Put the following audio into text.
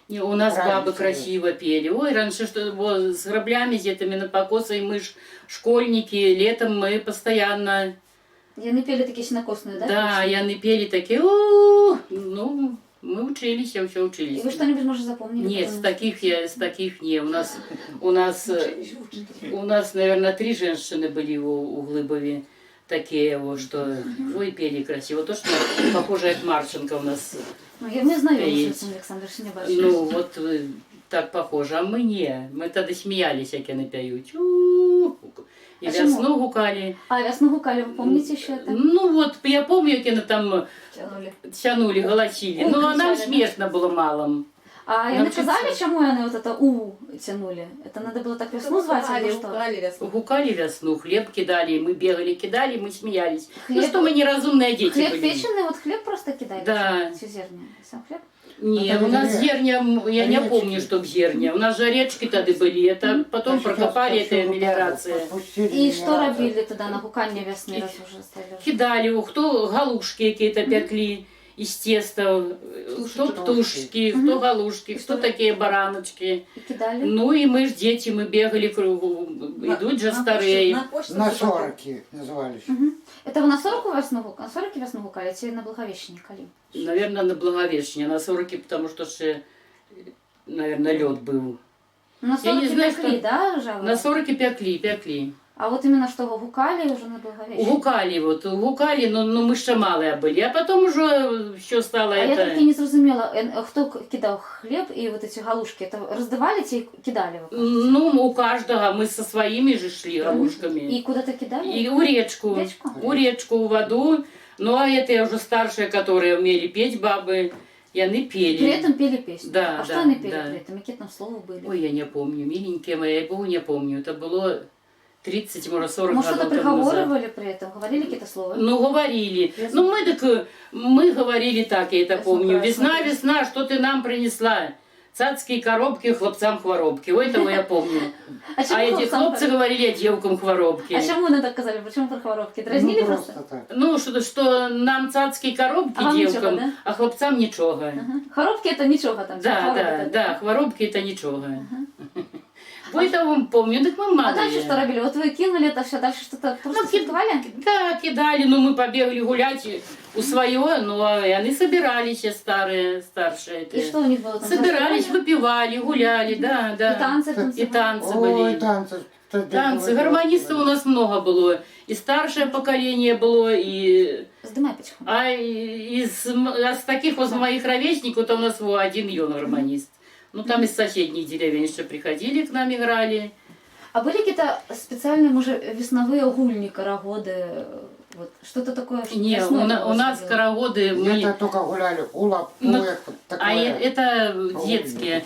Не, у нас Правильно, бабы красиво пели. Ой, раньше что вот, с граблями, где-то на покосой мы ж школьники, летом мы постоянно... Яны пели такие синокосные, да? Да, песни? яны пели такие, ну, мы учились, все учились. И вы что-нибудь, может, запомнили? Нет, потому с таких не. У нас, наверное, 3 женщины были у Глыбове. Такие вот, что ой, пели красиво. То, что похоже, как Марченко у нас. Ну, я не знаю, Есть. Александр, ще не бачу. Ну, вот так похоже. А мы не. Мы тогда смеялись, як яны п'ють. И А чему? весну гукали. А весну гукали, вы помните еще это? Ну вот, я помню, як яны там Тянули. тянули, голосили. Ой, Ну, а нам кричали, да? смешно было малым. А я Нам сказали, чему они вот это «у» тянули? Это надо было так весну звать или что? Гукали весну, хлеб кидали, мы бегали, кидали, мы смеялись. Ну Хлеб- что мы неразумные дети Хлеб были. печеный, вот хлеб просто кидали? Да. Все зерня. Сам хлеб? Нет, Это у нас были зерня, я не речки. помню, что зерня. У нас же речки тогда были, это потом прокопали, это мелиорация. И что робили тогда на гуканье весны, раз уже стали? Кидали, кто галушки какие-то пекли из теста, кто птушки, кто галушки, кто такие бараночки. И кидали? Ну и мы ж дети, мы бегали кругу, идут же старые. На 40 назывались. Это вы на 40 весну гукали? На 40 весну гукали, или на Благовещение кали? Наверное, на Благовещение, на 40, потому что ще, наверное, лед был. На Я 40 не знаю, пекли, что- да, жало? На 40 пекли. А вот именно что вы гукали уже на Благовещение? Гукали, но мы ще малі були. А потом уже все стало А я это... так и не зрозумела, хто кидав хлеб и вот эти галушки, это раздавали те и кидали? Вы, кажется? Ну, у каждого, мы со своими же шли галушками. И куда-то кидали? И у речку. Речку? У речку, в воду. Ну, а это уже старшие, которые умели петь бабы, и они пели. При этом пели песни? Да, А что да, они пели да. при этом? Какие там слова были? Ой, я не помню. Миленькие мои, я Богу не помню. Это было 30, может, 40 Может, что-то годов тому назад. приговорывали при этом? Говорили какие-то слова? Ну, говорили. Я Ну, мы говорили так, я это Я помню. смотрела, Весна, смотрела. весна, что ты нам принесла? Цацкие коробки, хлопцам хворобки. Ой, этого я помню. А чему А эти хлопцам хлопцы говорили, а девкам хворобки. А чему они так сказали? Почему про хоровки? Дразнили Ну, просто? просто так. Ну, что нам цацкие коробки А вам девкам, нічого, да? а хлопцам ничего. Ага. Хоробки это ничего там. Да, хоробки да, это. да, хворобки это ничего. Ой, это помню, так мы А мало. дальше что робили? Вот вы кинули это все, дальше что-то просто Ну, святкували? Да, кидали, ну мы побегали гулять у свое, ну а и они собирались, старшие. И что у них было там? Собирались, Танцевали? выпивали, гуляли, да, да. И танцы танцевали? И танцы Ой, были. танцы. Танцы, гармонистов у нас много было. И старшее поколение было, и... Сдымай потихоньку. А из таких вот моих ровесников, то у нас один юн гармонист. Ну там из соседних деревень еще приходили, к нам играли. А были какие-то специальные, может, весновые огульни, карагоды? Вот, что-то такое, что Не, весной у было нас делать? карагоды, Это только гуляли, улап, Ну, это а это детские.